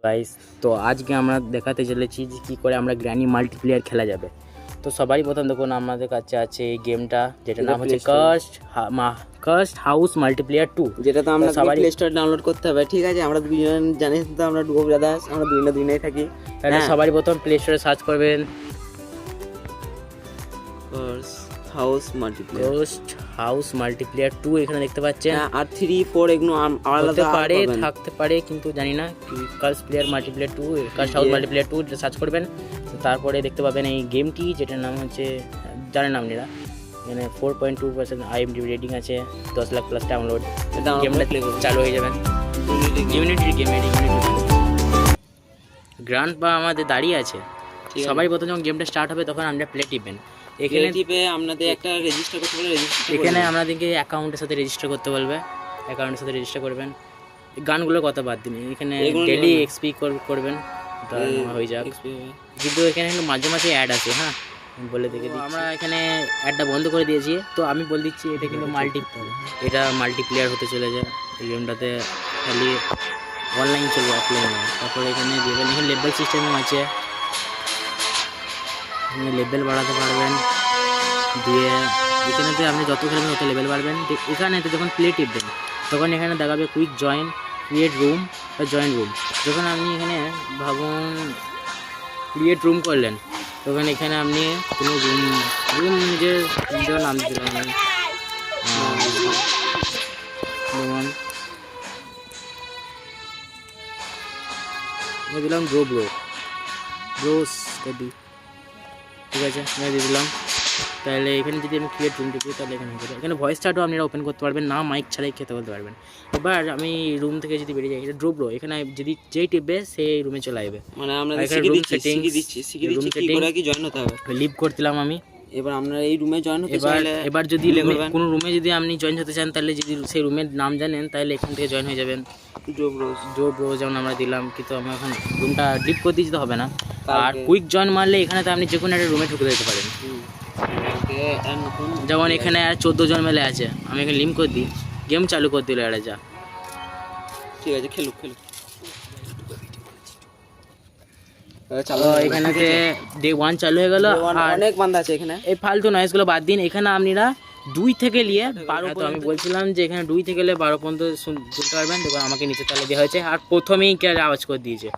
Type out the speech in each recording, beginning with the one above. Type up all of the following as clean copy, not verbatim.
Guys, তো আজকে আমরা দেখাতে চলেছি যে কী করে আমরা গ্র্যানি মাল্টিপ্লেয়ার খেলা যাবে। তো সবারই প্রথম দেখুন আমাদের কাছে আছে এই গেমটা, যেটার নাম হচ্ছে কার্সড হাউস মাল্টিপ্লেয়ার 2, যেটা তো আমরা সবারই প্লে স্টোরে ডাউনলোড করতে হবে। ঠিক আছে, আমরা দুজন জানিস তো, আমরা ডুবো ব্রাদার্স, আমরা দুজনেই থাকি। তাহলে সবারই প্রথম প্লে স্টোরে সার্চ করবেন কার্সড হাউস মাল্টিপ্লেয়ার 2। এখানে দেখতে পাচ্ছেন, আর 3, 4 এগুলো আলাদা পারে থাকতে পারে, কিন্তু জানি না। Cars player multiplayer 2, cars house multiplayer 2 এটা সার্চ করবেন। তারপরে দেখতে পাবেন এই গেমটি, যেটার নাম হচ্ছে জানেন আপনারা, এখানে 4.2% IMDb রেটিং আছে, 10 লাখ প্লাস ডাউনলোড। গেমটা চালু হয়ে যাবেন। ইউনিটির গেম, গ্রান্ড বা আমাদের দাঁড়িয়ে আছে। সবাই প্রথম যখন গেমটা স্টার্ট হবে তখন আমরা প্লে টিপবেন। এখানে টিপে আপনাদের একটা রেজিস্টার করতে বলে, এখানে আপনাদেরকে অ্যাকাউন্টের সাথে রেজিস্টার করতে বলবে। অ্যাকাউন্টের সাথে রেজিস্টার করবেন। গানগুলোর কথা বাদ দিন, এখানে ডেলি এক্সপি করবেন, হয়ে যাক। কিন্তু এখানে কিন্তু মাঝে মাঝে অ্যাড আছে, হ্যাঁ বলে দেখে দিই। আমরা এখানে অ্যাডটা বন্ধ করে দিয়েছি, তো আমি বলে দিচ্ছি এটা কিন্তু মাল্টিপ্লেয়ার হতে চলে যায়। এই গেমটাতে খালি অনলাইন চলবে, অফলাইন নয়। তারপরে এখানে দেবেন, এখানে লেভেল সিস্টেমও আছে, এখানে লেভেল বাড়াতে পারবেন। দিয়ে এখানেতে আপনি যত খেলবেন তত লেভেল বাড়বেন। এখানেতে যখন প্লে টিপবেন তখন এখানে দেখাবে কুইক জয়েন, ক্রিয়েট রুম বা জয়েন রুম। যখন আপনি এখানে ভাবুন ক্রিয়েট রুম করলেন, তখন এখানে আপনি কোনো রুম নিজের নাম দিতে পারবেন। যেমন দিলাম ব্রোস কদি, ঠিক আছে, আমি দিয়ে দিলাম। তাহলে এখানে যদি আমি ক্রিয়েট রুম টিপি, তাহলে এখানে ভয়েস চ্যাটও আপনারা ওপেন করতে পারবেন, না মাইক ছাড়াই খেতে বলতে পারবেন। এবার আমি রুম থেকে যদি বেরিয়ে যাই, এটা ড্রোব্রো, এখানে যদি যেই টিপবে সেই রুমে চলে আসবে। মানে আমরা রুম সেটিং কি জয়েন হতে হবে, লিভ করছিলাম আমি। এবার আমরা এই রুমে জয়েন হতে এবার যদি কোনো রুমে যদি আপনি জয়েন হতে চান, তাহলে যদি সেই রুমের নাম জানেন, তাহলে এখান থেকে জয়েন হয়ে যাবেন। ড্রোব্রো যেমন আমরা দিলাম, কিন্তু আমরা এখন রুমটা লিভ করে দিতে হবে না। আর কুইক জয়েন মারলে এখানে তো আপনি যে কোনো একটা রুমে ঢুকে দিতে পারেন। যেমন এখানে আর 14 জন মেলে আছে, আমি এখানে লিঙ্ক করে দিই, গেম চালু করে দিল এটা। যা ঠিক আছে, খেলুক। এখানেতে ডে 1 চালু হয়ে গেল। আর অনেক বান্দা আছে এখানে, এই ফালতু নয়েজগুলো বাদ দিন। এখানে আপনারা 2 থেকে নিয়ে 12, তো আমি বলছিলাম যে এখানে 2 থেকে নিয়ে 12 পর্যন্ত শুনতে পারবেন। দেখুন আমাকে নিচে তালে দেওয়া হয়েছে, আর প্রথমেই কে আওয়াজ করে দিয়েছে।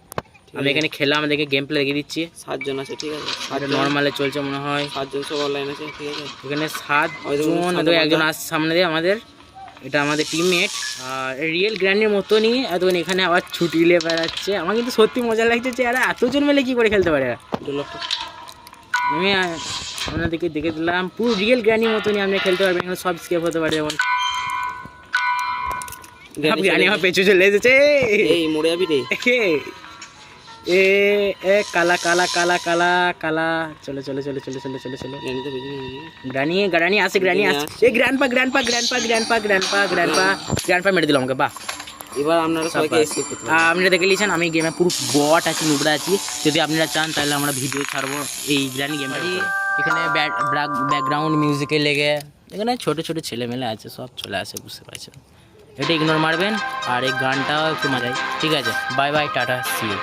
আমি এখানে খেলা, আমাদেরকে গেম প্লে দেখিয়ে দিচ্ছি। 7 জন আছে, ঠিক আছে, আর নর্মালে চলছে মনে হয়। 7 জন সব অনলাইন আছে, ঠিক আছে। এখানে 7 জন, একজন আসছে সামনে দিয়ে আমাদের, এটা আমাদের টিমমেট। আর রিয়েল গ্র্যান্ডের মতনই এতক্ষণ এখানে আবার ছুটি নিয়ে বেড়াচ্ছে। আমার কিন্তু সত্যি মজা লাগছে যে আরে এতজন মিলে কী করে খেলতে পারে। আমি আপনাদেরকে দেখে দিলাম, পুরো রিয়েল গ্র্যান্ডের মতনই আপনি খেলতে পারবেন। এখানে সব স্কেপ হতে পারে, যেমন গ্র্যান্ডি আমার পেছু চলে এসেছে। এই মরে যাবি রে, এ কালা কালা কালা কালা কালা, চলে গ্রানি আসে। এই গ্র্যান্ডপা মেরে দিল আমাকে। বাহ, এবার আপনারা সবাইকে এসকেপ করতে পারেন। আপনারা দেখে নিয়েছেন আমি গেমে পুরো বট আছি, নুবড়া আছি। যদি আপনারা চান তাহলে আমরা ভিডিও ছাড়বো এই গ্র্যানি গেমে। এখানে ব্যাকগ্রাউন্ড মিউজিকে লেগে এখানে ছোট ছোট ছেলেমেলে আছে, সব চলে আসে, বুঝতে পারছেন। এটা ইগনোর মারবেন, আর এই গানটাও একটু মজাই। ঠিক আছে, bye bye, tata, see you.